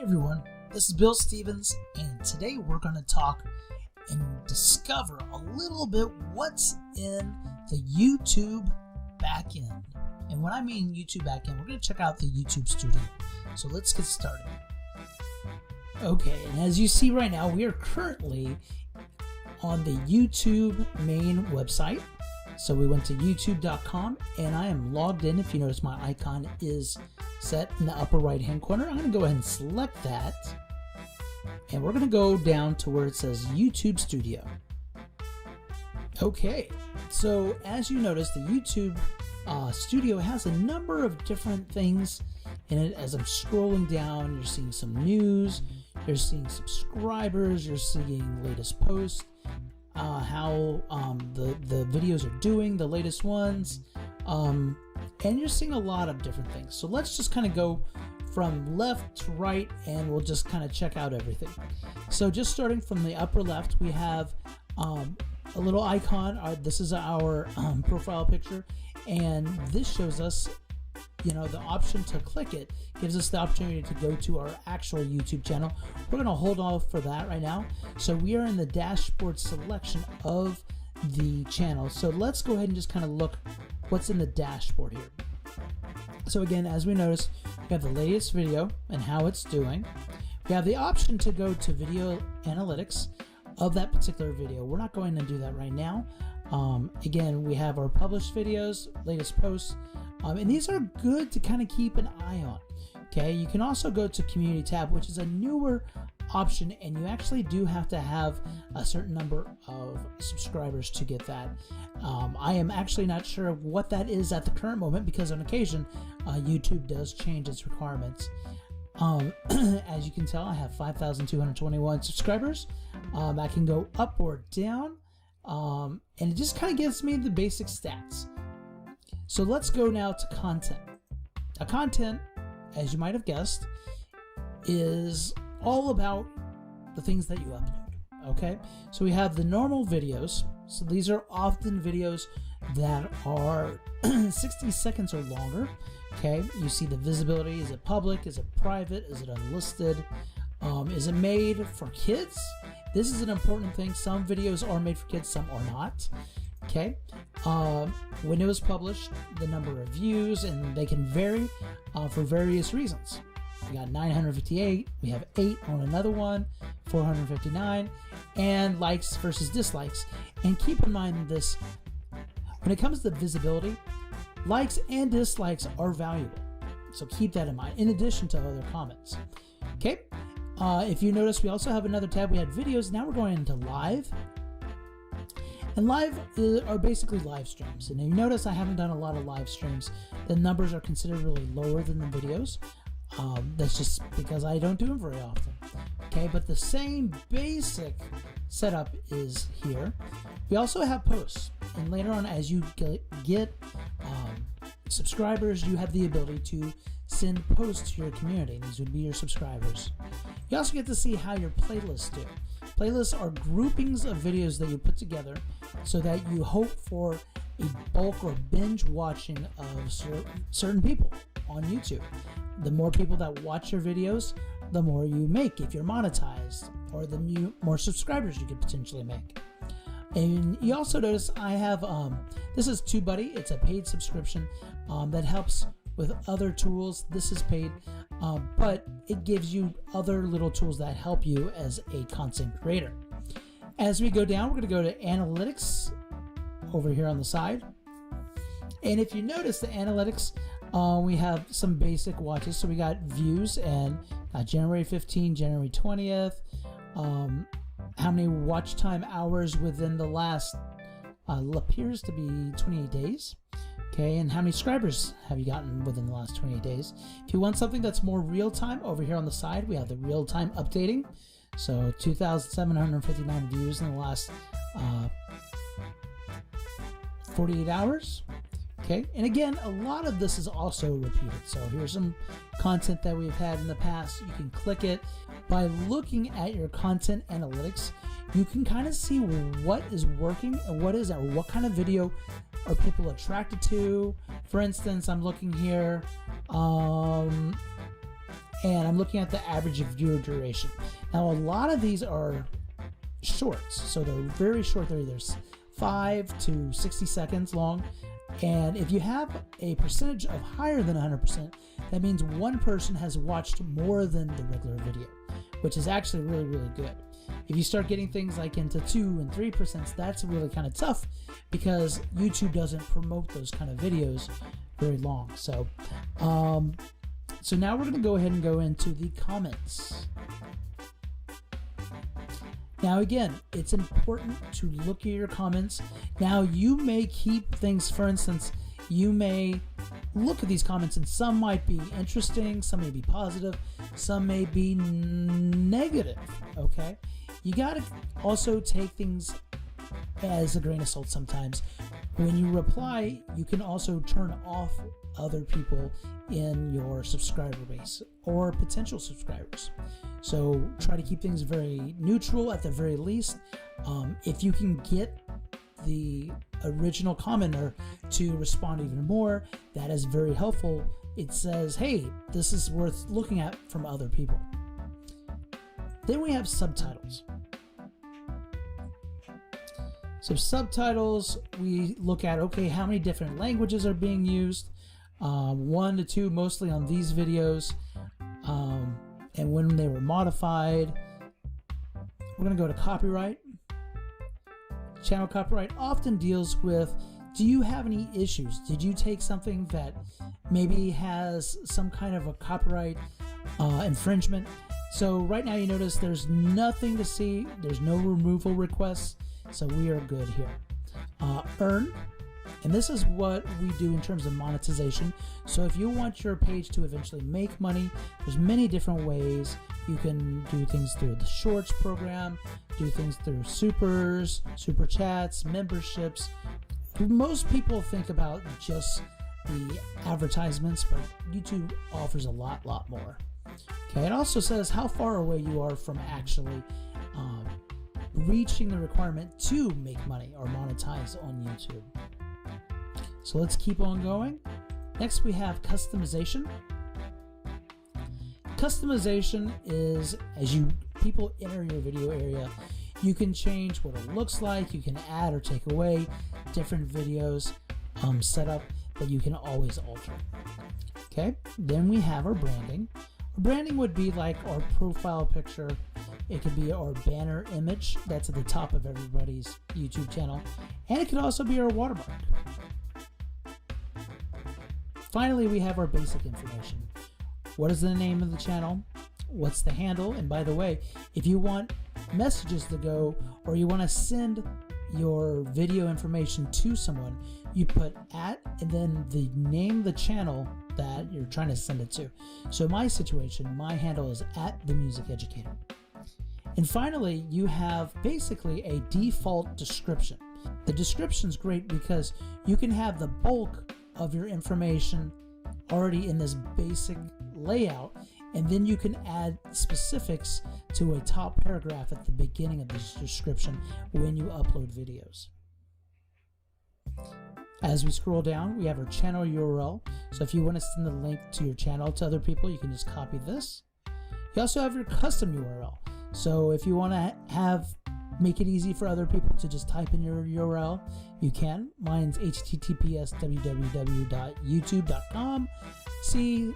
Everyone, this is Bill Stevens, and today we're going to talk and discover a little bit what's in the YouTube backend. And when I mean YouTube backend, we're going to check out the YouTube Studio. So let's get started. Okay, and as you see right now, we are currently on the YouTube main website. So we went to youtube.com and I am logged in. If you notice, my icon is set in the upper right hand corner. I'm going to go ahead and select that, and we're going to go down to where it says YouTube Studio. Okay, so as you notice, the YouTube Studio has a number of different things in it. As I'm scrolling down, you're seeing some news, you're seeing subscribers, you're seeing latest posts, how the videos are doing, the latest ones, and you're seeing a lot of different things. So let's just kind of go from left to right and we'll just kind of check out everything. So just starting from the upper left, we have a little icon. This is our profile picture, and this shows us, you know, the option to click it gives us the opportunity to go to our actual YouTube channel. We're going to hold off for that right now. So we are in the dashboard selection of the channel. So let's go ahead and just kind of look what's in the dashboard here. So again, as we notice, we have the latest video and how it's doing. We have the option to go to video analytics of that particular video. We're not going to do that right now. Again, we have our published videos, latest posts, and these are good to kind of keep an eye on. Okay, you can also go to community tab, which is a newer option, and you actually do have to have a certain number of subscribers to get that. I am actually not sure what that is at the current moment, because on occasion YouTube does change its requirements. As you can tell, I have 5,221 subscribers. I can go up or down, and it just kind of gives me the basic stats. So let's go now to content. Now, content, as you might have guessed, is all about the things that you upload. Okay, so we have the normal videos. So these are often videos that are 60 seconds or longer. Okay, you see the visibility. Is it public? Is it private? Is it unlisted? Is it made for kids? This is an important thing. Some videos are made for kids, some are not. Okay, when it was published, the number of views, and they can vary for various reasons. We got 958, we have 8 on another one, 459, and likes versus dislikes. And keep in mind this, when it comes to visibility, likes and dislikes are valuable. So keep that in mind, in addition to other comments. Okay, if you notice, we also have another tab. We had videos, now we're going into live. And live are basically live streams. And you notice I haven't done a lot of live streams. The numbers are considerably lower than the videos. That's just because I don't do them very often. Okay, but the same basic setup is here. We also have posts. And later on, as you get subscribers, you have the ability to send posts to your community. These would be your subscribers. You also get to see how your playlists do. Playlists are groupings of videos that you put together so that you hope for a bulk or binge watching of certain people on YouTube. The more people that watch your videos, the more you make if you're monetized, or the more subscribers you could potentially make. And you also notice I have, this is TubeBuddy. It's a paid subscription that helps with other tools. This is paid, but it gives you other little tools that help you as a content creator. As we go down, we're going to go to analytics over here on the side. And if you notice the analytics, we have some basic watches. So we got views and January 15, January 20th, how many watch time hours within the last appears to be 28 days. Okay, and how many subscribers have you gotten within the last 28 days? If you want something that's more real-time, over here on the side, we have the real-time updating. So 2,759 views in the last 48 hours. Okay, and again, a lot of this is also repeated. So here's some content that we've had in the past. You can click it. By looking at your content analytics, you can kind of see what is working and what kind of video are people attracted to. For instance, I'm looking here, and I'm looking at the average viewer duration. Now, a lot of these are shorts, so they're very short. They're either 5 to 60 seconds long, and if you have a percentage of higher than 100%, that means one person has watched more than the regular video, which is actually really, really good. If you start getting things like into 2 and 3%, that's really kind of tough because YouTube doesn't promote those kind of videos very long. So now we're going to go ahead and go into the comments. Now again, it's important to look at your comments. Now you may keep things, for instance, you may look at these comments and some might be interesting, some may be positive, some may be negative, okay? You gotta also take things as a grain of salt sometimes. When you reply, you can also turn off other people in your subscriber base or potential subscribers. So try to keep things very neutral at the very least. If you can get the original commenter to respond even more, that is very helpful. It says, hey, this is worth looking at from other people. Then we have subtitles. So subtitles, we look at, okay, how many different languages are being used? 1 to 2 mostly on these videos, and when they were modified. We're going to go to copyright. Channel copyright often deals with, do you have any issues? Did you take something that maybe has some kind of a copyright infringement? So right now you notice there's nothing to see. There's no removal requests. So we are good here. Earn. And this is what we do in terms of monetization. So if you want your page to eventually make money, there's many different ways. You can do things through the Shorts program, do things through supers, super chats, memberships. Most people think about just the advertisements, but YouTube offers a lot more. Okay, it also says how far away you are from actually reaching the requirement to make money or monetize on YouTube. So let's keep on going. Next we have customization. Customization is as people enter your video area, you can change what it looks like, you can add or take away different videos set up that you can always alter. Okay, then we have our branding. Our branding would be like our profile picture. It could be our banner image that's at the top of everybody's YouTube channel, and it could also be our watermark. Finally, we have our basic information. What is the name of the channel? What's the handle? And by the way, if you want messages to go or you want to send your video information to someone, you put @ and then the name of the channel that you're trying to send it to. So in my situation, my handle is @TheMusicEducator. And finally, you have basically a default description. The description is great because you can have the bulk of your information already in this basic layout, and then you can add specifics to a top paragraph at the beginning of this description when you upload videos. As we scroll down, we have our channel URL. So if you want to send the link to your channel to other people, you can just copy this. You also have your custom URL. So if you want to make it easy for other people to just type in your URL, you can. Mine's https://www.youtube.com and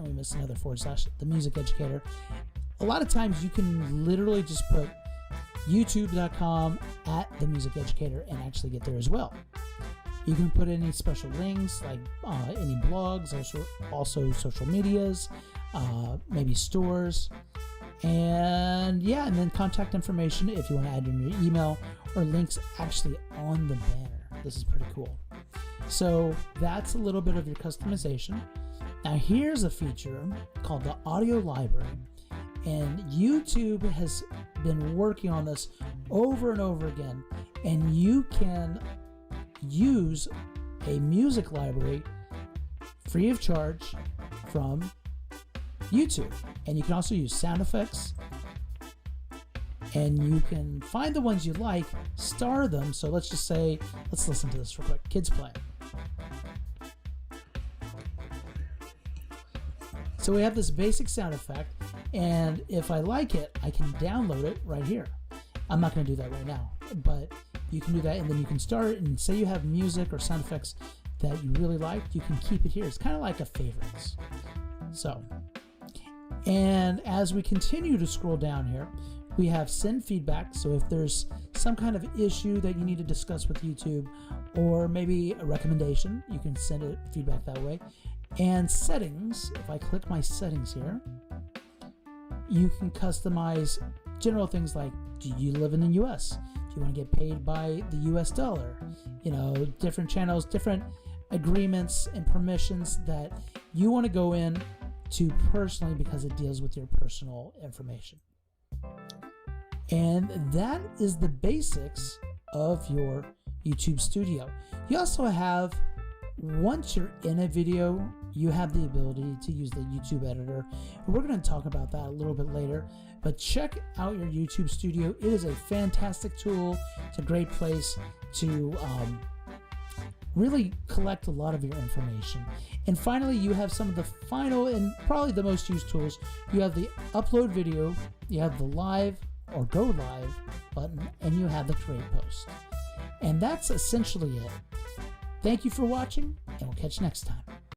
we missed another / The Music Educator. A lot of times you can literally just put youtube.com @The Music Educator and actually get there as well. You can put any special links like any blogs, also social medias, maybe stores, and then contact information if you want to add in your email or links actually on the banner. This is pretty cool. So that's a little bit of your customization. Now here's a feature called the audio library, and YouTube has been working on this over and over again, and you can use a music library free of charge from YouTube, and you can also use sound effects, and you can find the ones you like, star them. So let's listen to this real quick. Kids playing. So we have this basic sound effect, and if I like it, I can download it right here. I'm not going to do that right now, but you can do that, and then you can start it, and say you have music or sound effects that you really like, you can keep it here. It's kind of like a favorites. So, and as we continue to scroll down here, we have send feedback. So if there's some kind of issue that you need to discuss with YouTube, or maybe a recommendation, you can send it feedback that way. And settings, if I click my settings here, you can customize general things like, do you live in the US? Do you want to get paid by the US dollar? You know, different channels, different agreements and permissions that you want to go in to personally because it deals with your personal information. And that is the basics of your YouTube Studio. You also have, once you're in a video, you have the ability to use the YouTube editor. And we're going to talk about that a little bit later, but check out your YouTube Studio. It is a fantastic tool. It's a great place to really collect a lot of your information. And finally, you have some of the final and probably the most used tools. You have the upload video, you have the live or go live button, and you have the create post. And that's essentially it. Thank you for watching, and we'll catch you next time.